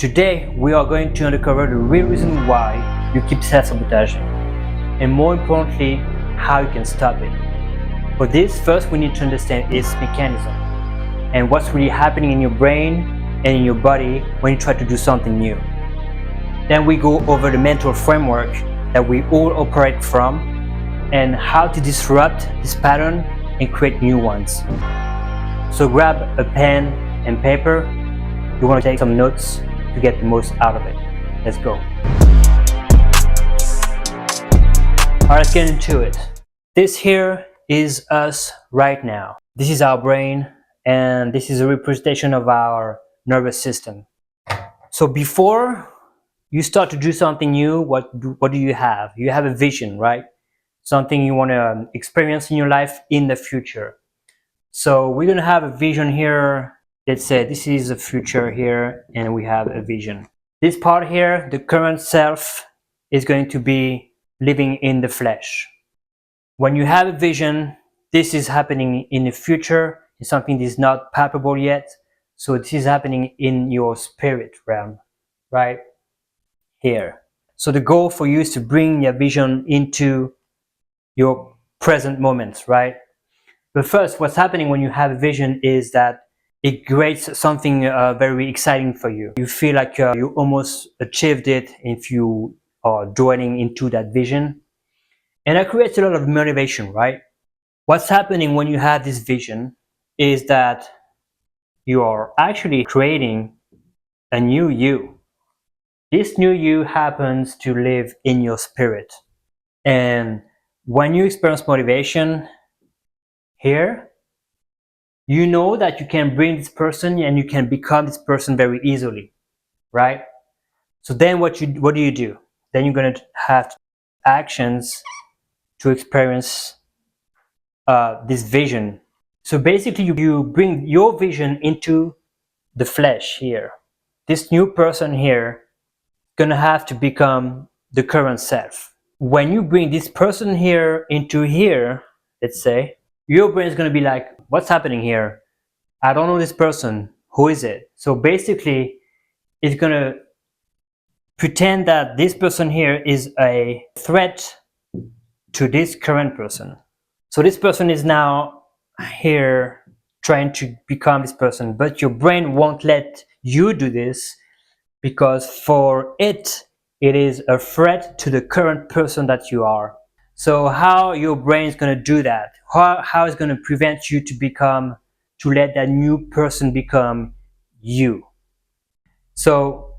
Today, we are going to uncover the real reason why you keep self-sabotaging, and more importantly, how you can stop it. For this, first we need to understand its mechanism and what's really happening in your brain and in your body when you try to do something new. Then we go over the mental framework that we all operate from and how to disrupt this pattern and create new ones. So grab a pen and paper. You want to take some notes to get the most out of it. Let's go. Alright, let's get into it. This here is us right now. This is our brain, and this is a representation of our nervous system. So before you start to do something new, what do you have? You have a vision, right? Something you want to experience in your life in the future. So we're going to have a vision here. Let's say this is the future here, and we have a vision. This part here, the current self, is going to be living in the flesh. When you have a vision, this is happening in the future. It's something that is not palpable yet. So this is happening in your spirit realm, right here. So the goal for you is to bring your vision into your present moments, right? But first, what's happening when you have a vision is that it creates something very exciting for you. You feel like you almost achieved it if you are dwelling into that vision. And that creates a lot of motivation, right? What's happening when you have this vision is that you are actually creating a new you. This new you happens to live in your spirit. And when you experience motivation here, you know that you can bring this person and you can become this person very easily, right? So then what do you do? Then you're going to have actions to experience this vision. So basically you bring your vision into the flesh here. This new person here is going to have to become the current self. When you bring this person here into here, let's say, your brain is going to be like, what's happening here? I don't know this person. Who is it? So basically, it's going to pretend that this person here is a threat to this current person. So this person is now here trying to become this person, but your brain won't let you do this because for it is a threat to the current person that you are. So how your brain is going to do that? How it's going to prevent you to let that new person become you? So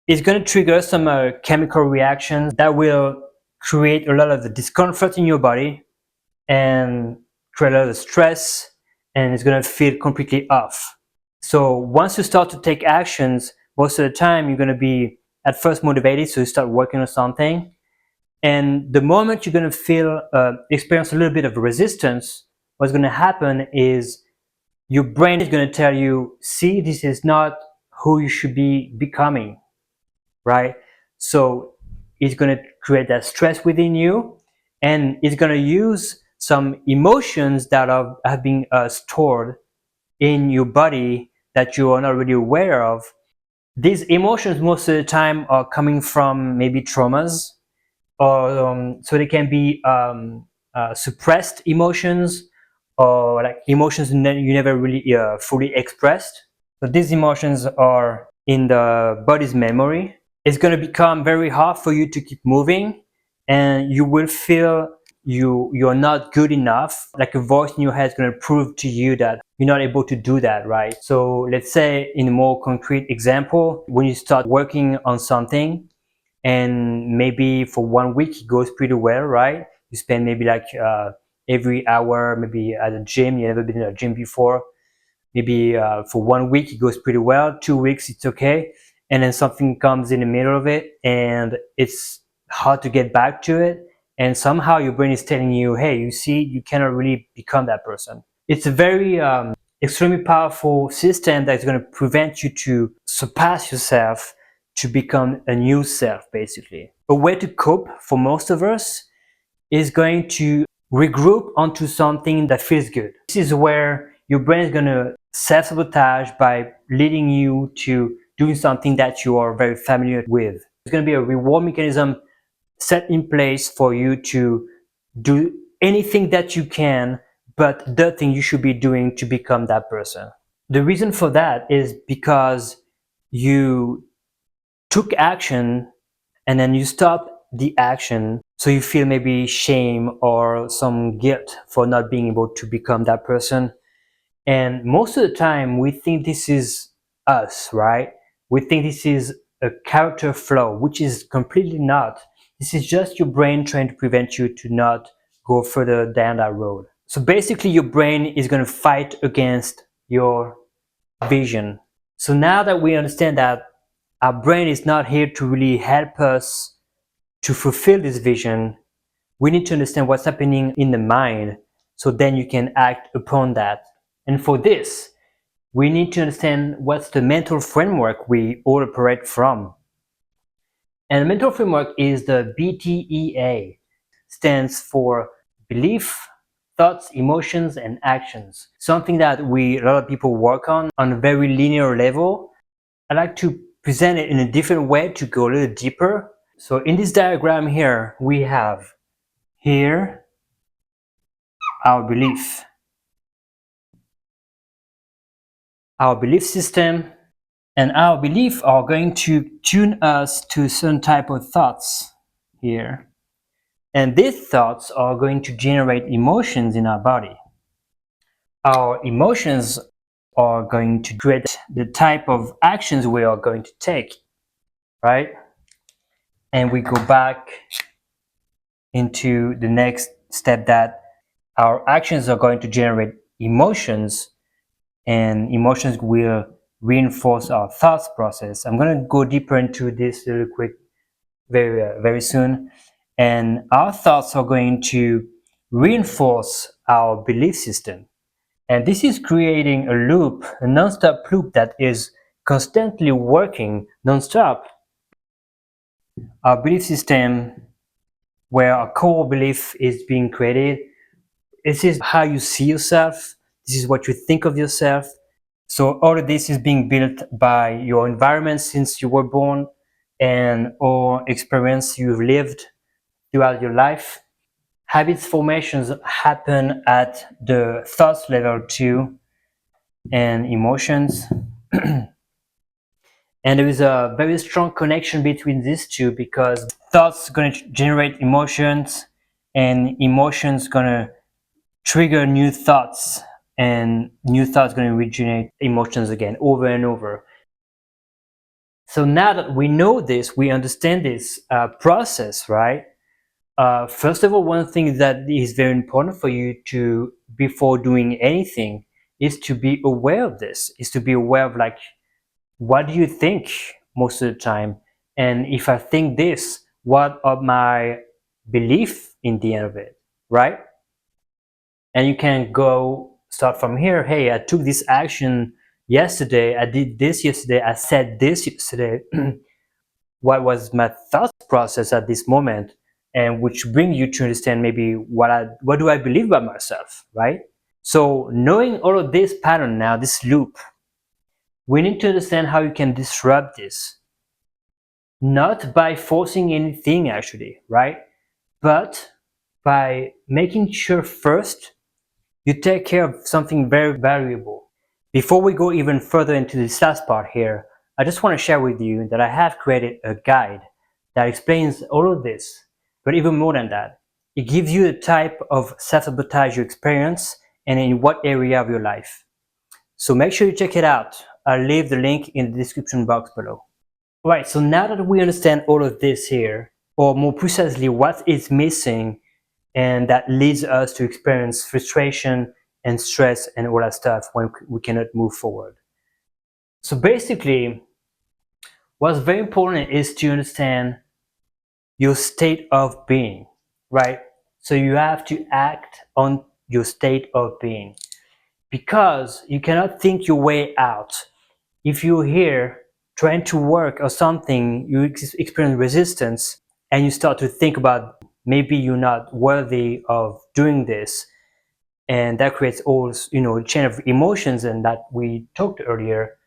it's going to trigger some chemical reactions that will create a lot of the discomfort in your body and create a lot of stress, and it's going to feel completely off. So once you start to take actions, most of the time you're going to be at first motivated, so you start working on something. And the moment you're going to experience a little bit of resistance, what's going to happen is your brain is going to tell you, see, this is not who you should be becoming, right? So it's going to create that stress within you, and it's going to use some emotions that have been stored in your body that you are not really aware of. These emotions most of the time are coming from maybe traumas, or so they can be suppressed emotions, or like emotions you never really fully expressed. So these emotions are in the body's memory. It's going to become very hard for you to keep moving, and you will feel you're not good enough. Like a voice in your head is going to prove to you that you're not able to do that, right? So let's say in a more concrete example, when you start working on something, and maybe for 1 week it goes pretty well, right? You spend maybe like every hour maybe at a gym. You've never been to a gym before. Maybe for 1 week it goes pretty well. 2 weeks it's okay, and then something comes in the middle of it and it's hard to get back to it, and somehow your brain is telling you, hey, you see, you cannot really become that person. It's a very extremely powerful system that's going to prevent you to surpass yourself, to become a new self, basically. A way to cope for most of us is going to regroup onto something that feels good. This is where your brain is going to self-sabotage by leading you to doing something that you are very familiar with. There's going to be a reward mechanism set in place for you to do anything that you can, but the thing you should be doing to become that person. The reason for that is because you took action and then you stop the action, so you feel maybe shame or some guilt for not being able to become that person. And most of the time we think this is us, right? We think this is a character flaw, which is completely not. This is just your brain trying to prevent you to not go further down that road. So basically your brain is going to fight against your vision. So now that we understand that our brain is not here to really help us to fulfill this vision, we need to understand what's happening in the mind, so then you can act upon that. And for this, we need to understand what's the mental framework we all operate from. And the mental framework is the BTEA, stands for belief, thoughts, emotions, and actions. Something that a lot of people work on a very linear level. I like to present it in a different way to go a little deeper. So in this diagram here, we have here our belief system, and our beliefs are going to tune us to certain type of thoughts here. And these thoughts are going to generate emotions in our body. Our emotions are going to create the type of actions we are going to take, right? And we go back into the next step, that our actions are going to generate emotions, and emotions will reinforce our thoughts process. I'm going to go deeper into this really quick, very soon. And our thoughts are going to reinforce our belief system. And this is creating a loop, a non-stop loop that is constantly working non-stop. Our belief system, where a core belief is being created, this is how you see yourself, this is what you think of yourself. So all of this is being built by your environment since you were born, and or experience you've lived throughout your life. Habits formations happen at the thoughts level too, and emotions. And there is a very strong connection between these two, because thoughts going to generate emotions, and emotions going to trigger new thoughts, and new thoughts going to originate emotions again over and over. So now that we know this, we understand this process, right? First of all, one thing that is very important for you to, before doing anything, is to be aware of this, is to be aware of, like, what do you think most of the time? And if I think this, what are my belief in the end of it, right? And you can go start from here. Hey, I took this action yesterday, I did this yesterday, I said this yesterday. What was my thought process at this moment? And which bring you to understand maybe what do I believe about myself, right? So knowing all of this pattern now, this loop, we need to understand how you can disrupt this. Not by forcing anything actually, right? But by making sure first you take care of something very valuable. Before we go even further into this last part here, I just want to share with you that I have created a guide that explains all of this, but even more than that, it gives you the type of self-sabotage you experience and in what area of your life. So make sure you check it out. I'll leave the link in the description box below. Right, so now that we understand all of this here, or more precisely what is missing, and that leads us to experience frustration and stress and all that stuff when we cannot move forward. So basically, what's very important is to understand your state of being, right? So you have to act on your state of being, because you cannot think your way out. If you're here trying to work or something, you experience resistance, and you start to think about maybe you're not worthy of doing this, and that creates all, chain of emotions, and that we talked earlier.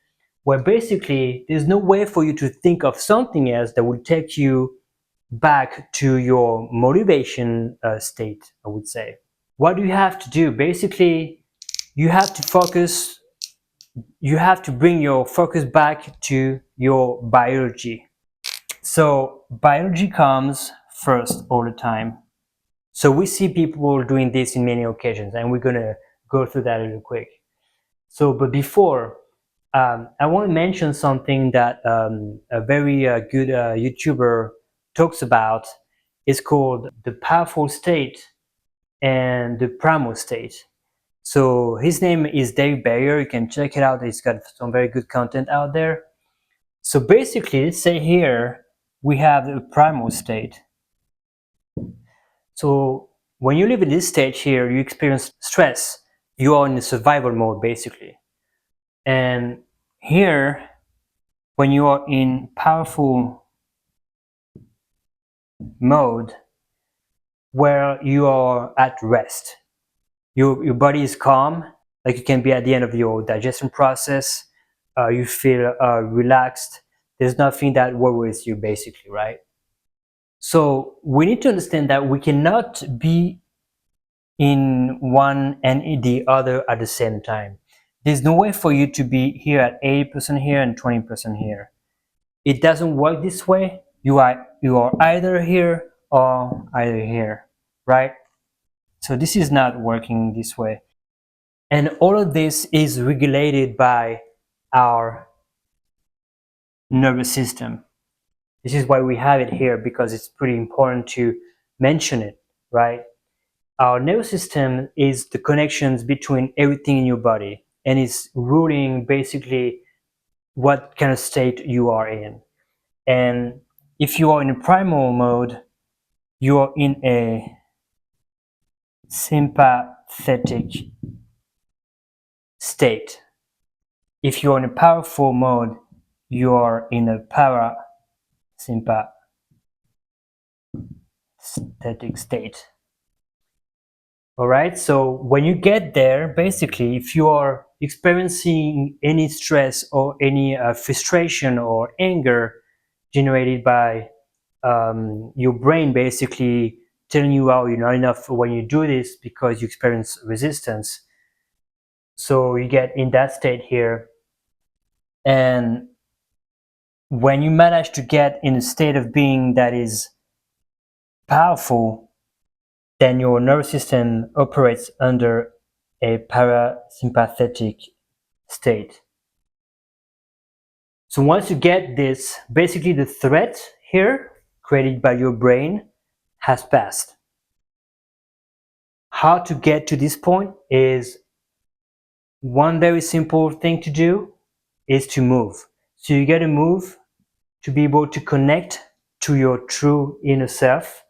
where basically there's no way for you to think of something else that will take you back to your motivation state, I would say. What do you have to do? Basically, you have to focus, you have to bring your focus back to your biology. So biology comes first all the time. So we see people doing this in many occasions, and we're gonna go through that real quick. So, but before, I want to mention something that a very good YouTuber talks about. It's called the powerful state and the primal state. So his name is Dave Bayer. You can check it out. He's got some very good content out there. So basically, let's say here we have the primal state. So when you live in this stage here, you experience stress. You are in the survival mode basically. And here, when you are in powerful mode, where you are at rest, your body is calm, like you can be at the end of your digestion process, you feel relaxed, there's nothing that worries you basically, right? So we need to understand that we cannot be in one and the other at the same time. There's no way for you to be here at 80% here and 20% here. It doesn't work this way. You are either here or either here, right? So this is not working this way. And all of this is regulated by our nervous system. This is why we have it here, because it's pretty important to mention it, right? Our nervous system is the connections between everything in your body, and it's ruling basically what kind of state you are in. And if you are in a primal mode, you are in a sympathetic state. If you're in a powerful mode, you are in a parasympathetic state. Alright, so when you get there, basically, if you are experiencing any stress or any frustration or anger generated by your brain basically telling you, oh, you're not enough when you do this because you experience resistance. So you get in that state here. And when you manage to get in a state of being that is powerful, then your nervous system operates under a parasympathetic state. So once you get this, basically the threat here created by your brain has passed. How to get to this point is one very simple thing to do is to move. So you got to move to be able to connect to your true inner self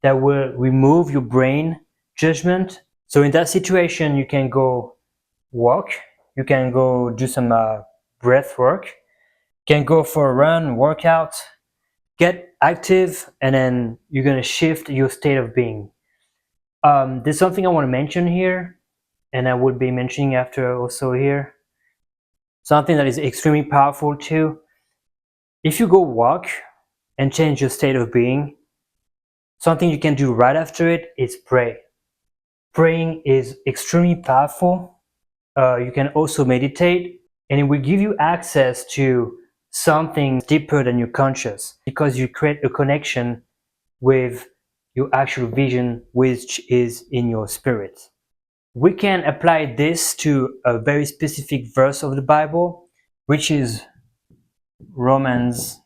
that will remove your brain judgment. So in that situation, you can go walk, you can go do some breath work, you can go for a run, workout, get active, and then you're going to shift your state of being. There's something I want to mention here, and I will be mentioning after also here. Something that is extremely powerful too. If you go walk and change your state of being, something you can do right after it is pray. Praying is extremely powerful. You can also meditate, and it will give you access to something deeper than your conscious, because you create a connection with your actual vision, which is in your spirit. We can apply this to a very specific verse of the Bible, which is Romans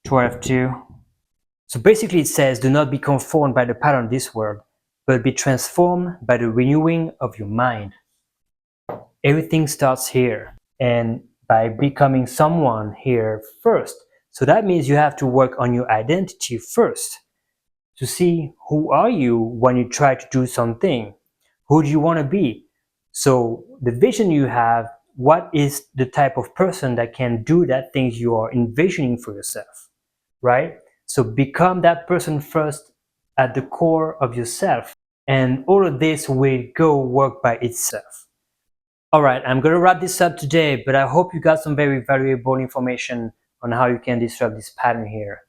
12:2. So basically it says, do not be conformed by the pattern of this world, but be transformed by the renewing of your mind. Everything starts here, and by becoming someone here first. So that means you have to work on your identity first to see who are you when you try to do something. Who do you want to be? So the vision you have, what is the type of person that can do that things you are envisioning for yourself, right? So become that person first at the core of yourself, and all of this will go work by itself. Alright, I'm gonna wrap this up today, but I hope you got some very valuable information on how you can disrupt this pattern here,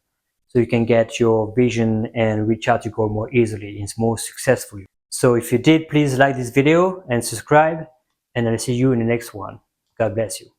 so you can get your vision and reach out to your goal more easily and more successfully. So if you did, please like this video and subscribe, and I'll see you in the next one. God bless you.